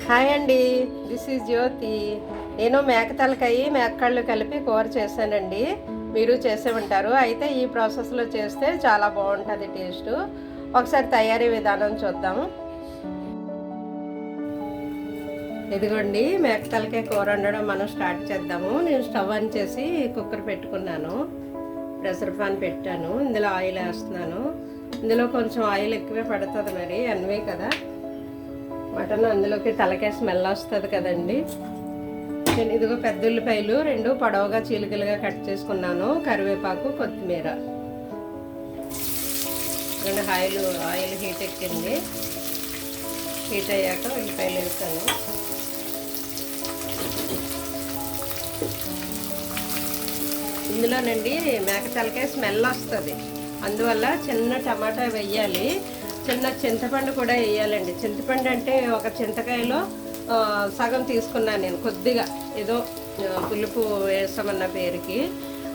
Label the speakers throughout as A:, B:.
A: Hi అండి, this is జ్యోతి. నేను మేక తలకాయ మేకళ్ళు కలిపి కూర చేశానండి. మీరు చేసే ఉంటారు. అయితే ఈ ప్రాసెస్లో చేస్తే చాలా బాగుంటుంది టేస్ట్. ఒకసారి తయారీ విధానం చూద్దాం. ఇదిగోండి, మేక తలకాయ కూర వండడం మనం స్టార్ట్ చేద్దాము. నేను స్టవ్ ఆన్ చేసి కుక్కర్ పెట్టుకున్నాను. ప్రెషర్ పాన్ పెట్టాను. ఇందులో ఆయిల్ వేస్తున్నాను. ఇందులో కొంచెం ఆయిల్ ఎక్కువే పడుతుంది, మరి అన్వే కదా మటన్, అందులోకి తలకాయ స్మెల్ వస్తుంది కదండి. నేను ఇదిగో పెద్ద ఉల్లిపాయలు 2 పొడవుగా చీలికలుగా కట్ చేసుకున్నాను. కరివేపాకు, కొత్తిమీర. ఆయిల్ హీట్ ఎక్కింది. హీట్ అయ్యాక ఉల్లిపాయలు వేసాను. ఇందులోనండి మేక తలకాయ స్మెల్ వస్తుంది, అందువల్ల చిన్న టమాటా వేయాలి. చిన్న చింతపండు కూడా వేయాలండి. చింతపండు అంటే ఒక చింతకాయలో సగం తీసుకున్నాను నేను. కొద్దిగా ఏదో పులుపు వేసామన్న పేరుకి,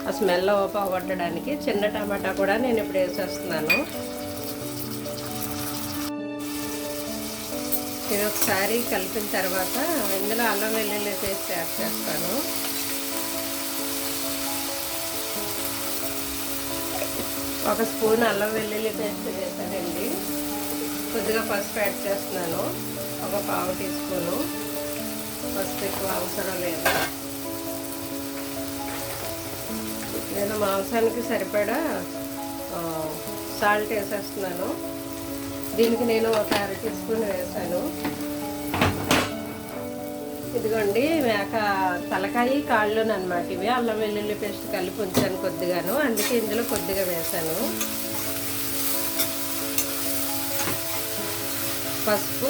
A: ఆ స్మెల్ పోగొట్టడానికి చిన్న టమాటా కూడా నేను ఇప్పుడు వేసేస్తున్నాను. నేను ఒకసారి కలిపిన తర్వాత ఇందులో అల్లం వెల్లుల్లి పేస్ట్ యాడ్ చేస్తాను. ఒక స్పూన్ అల్లం వెల్లుల్లి పేస్ట్ వేసానండి. కొద్దిగా పసుపు యాడ్ చేస్తున్నాను. ఒక 1/2 టీ స్పూను. పసుపు ఎక్కువ అవసరం లేదు. నేను మాంసానికి సరిపడా సాల్ట్ వేసేస్తున్నాను. దీనికి నేను ఒక 1/2 టీ స్పూన్ వేసాను. ఇదిగోండి, మేక తలకాయ కాళ్ళును అనమాట ఇవి. అల్లం వెల్లుల్లి పేస్ట్ కలిపి ఉంచాను కొద్దిగాను, అందుకే ఇందులో కొద్దిగా వేసాను. పసుపు,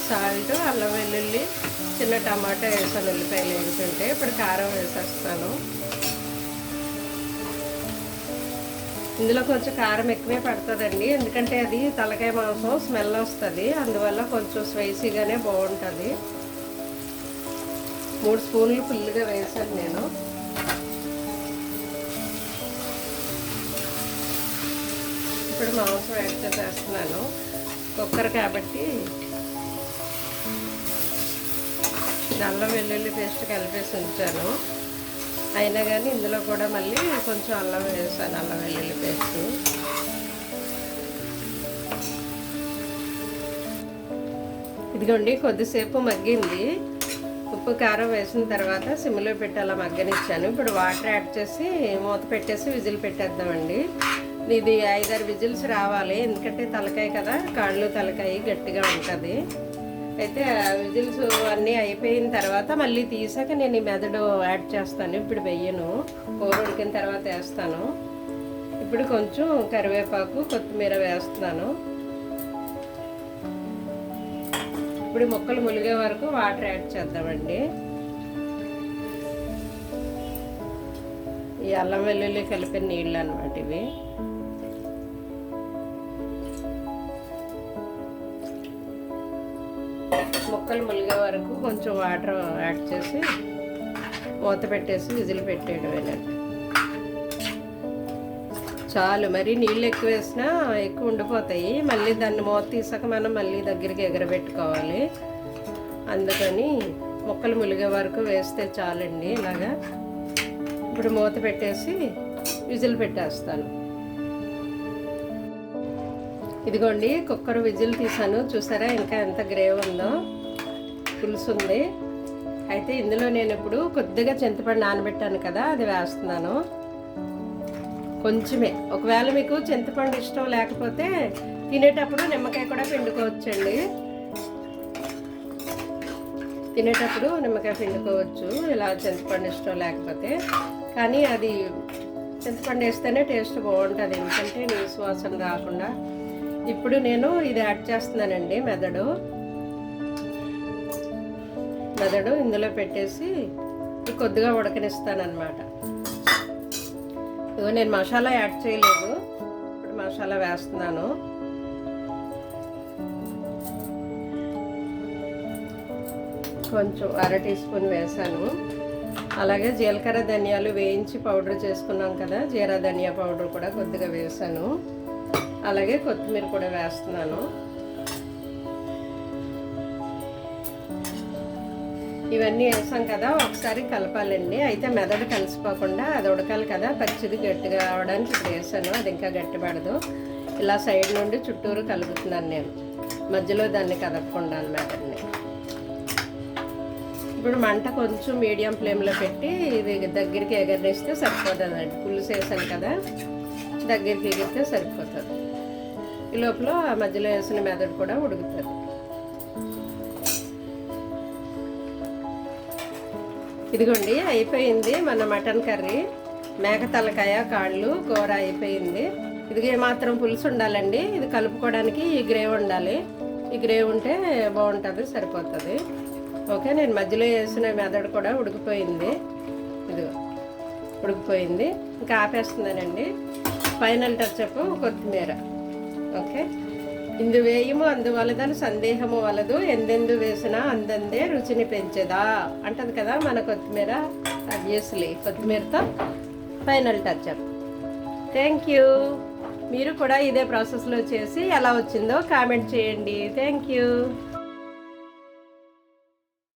A: సాల్ట్, అల్లం వెల్లుల్లి, చిన్న టమాటా వేసాను ఉల్లిపాయలు వేసుకుంటే. ఇప్పుడు కారం వేసేస్తాను. ఇందులో కొంచెం కారం ఎక్కువే పడుతుందండి, ఎందుకంటే అది తలకాయ మాంసం స్మెల్ వస్తుంది, అందువల్ల కొంచెం స్పైసీగానే బాగుంటుంది. 3 స్పూన్లు ఫుల్గా వేసాను నేను. ఇప్పుడు మాంసం యాడ్ చేసేస్తున్నాను. కుక్కర్ కాబట్టి అల్లం వెల్లుల్లి పేస్ట్ కలిపేసి ఉంచాను. అయినా కానీ ఇందులో కూడా మళ్ళీ కొంచెం అల్లం వేసాను, అల్లం వెల్లుల్లి పేస్ట్. ఇదిగోండి, కొద్దిసేపు మగ్గింది. ఉప్పు కారం వేసిన తర్వాత సిమ్లో పెట్టి అలా మగ్గనిచ్చాను. ఇప్పుడు వాటర్ యాడ్ చేసి మూత పెట్టేసి విజిల్ పెట్టేద్దామండి. ఇది 5-6 విజిల్స్ రావాలి, ఎందుకంటే తలకాయ కదా, కాళ్ళు తలకాయ గట్టిగా ఉంటుంది. అయితే విజిల్స్ అన్నీ అయిపోయిన తర్వాత మళ్ళీ తీసాక నేను ఈ మెదడు యాడ్ చేస్తాను. ఇప్పుడు వెయ్యను, కూర ఉడికిన తర్వాత వేస్తాను. ఇప్పుడు కొంచెం కరివేపాకు, కొత్తిమీర వేస్తున్నాను. ఇప్పుడు ముక్కలు ములిగే వరకు వాటర్ యాడ్ చేద్దామండి. ఈ అల్లం వెల్లుల్లి కలిపిన నీళ్ళు అన్నమాట ఇవి. ముక్కలు ములిగే వరకు కొంచెం వాటర్ యాడ్ చేసి మూత పెట్టేసి విజిల్ పెట్టేయడమేనండి. చాలు, మరి నీళ్ళు ఎక్కువ వేసినా ఎక్కువ ఉండిపోతాయి. మళ్ళీ దాన్ని మూత తీసాక మనం మళ్ళీ దగ్గరికి ఎగరబెట్టుకోవాలి. అందుకని ముక్కలు ములిగే వరకు వేస్తే చాలండి. ఇలాగా ఇప్పుడు మూత పెట్టేసి విజిల్ పెట్టేస్తాను. ఇదిగోండి, కుక్కర్ విజిల్ తీసాను. చూసారా ఇంకా ఎంత గ్రేవ్ ఉందో, పులుసు ఉంది. అయితే ఇందులో నేను ఇప్పుడు కొద్దిగా చింతపండు నానబెట్టాను కదా, అది వేస్తున్నాను. కొంచెమే. ఒకవేళ మీకు చింతపండు ఇష్టం లేకపోతే తినేటప్పుడు నిమ్మకాయ కూడా పిండుకోవచ్చండి. తినేటప్పుడు నిమ్మకాయ పిండుకోవచ్చు, ఇలా చింతపండు ఇష్టం లేకపోతే. కానీ అది చింతపండు వేస్తేనే టేస్ట్ బాగుంటుంది, ఎందుకంటే నీసు వాసన రాకుండా. ఇప్పుడు నేను ఇది యాడ్ చేస్తున్నానండి, మెదడు ఇందులో పెట్టేసి కొద్దిగా ఉడకనిస్తానమాట. ఇదిగో నేను మసాలా యాడ్ చేయలేదు, ఇప్పుడు మసాలా వేస్తున్నాను. కొంచెం 1/2 టీ స్పూన్ వేసాను. అలాగే జీలకర్ర ధనియాలు వేయించి పౌడర్ చేసుకున్నాం కదా, జీరా ధనియా పౌడర్ కూడా కొద్దిగా వేసాను. అలాగే కొత్తిమీర కూడా వేస్తున్నాను. ఇవన్నీ వేసాం కదా, ఒకసారి కలపాలండి. అయితే మెదడు కలిసిపోకుండా అది ఉడకాలి కదా, పచ్చిది గట్టిగా అవడానికి ఇప్పుడు వేసాను. అది ఇంకా గట్టిపడదు. ఇలా సైడ్ నుండి చుట్టూరు కలుపుతున్నాను నేను, మధ్యలో దాన్ని కదపకుండా మెదడుని. ఇప్పుడు మంట కొంచెం మీడియం ఫ్లేమ్లో పెట్టి ఇది దగ్గరికి ఎగరనిస్తే సరిపోతుందండి. పులుసు వేసాను కదా, దగ్గరికి ఎగిరితే సరిపోతుంది. ఈ లోపల ఆ మధ్యలో వేసిన మెదడు కూడా ఉడుకుతుంది. ఇదిగోండి అయిపోయింది మన మటన్ కర్రీ. మేక తలకాయ కాళ్ళు కూర అయిపోయింది. ఇది ఏమాత్రం పులుసు ఉండాలండి. ఇది కలుపుకోవడానికి ఈ గ్రేవ్ ఉండాలి. ఈ గ్రేవ్ ఉంటే బాగుంటుంది, సరిపోతుంది. ఓకే, నేను మధ్యలో వేసిన మెదడు కూడా ఉడికిపోయింది. ఇదిగో ఉడికిపోయింది, ఇంకా ఆపేస్తున్నానండి. ఫైనల్ టచ్అప్ కొత్తిమీర. ఓకే, ఇందు వేయము అందువలదని సందేహము వలదు, ఎందెందు వేసినా అందందే రుచిని పెంచేదా అంటది కదా మన కొత్తిమీర. ఆబ్వియస్లీ కొత్తిమీరతో ఫైనల్ టచ్అప్. Thank you. మీరు కూడా ఇదే ప్రాసెస్లో చేసి ఎలా వచ్చిందో కామెంట్ చేయండి. Thank you.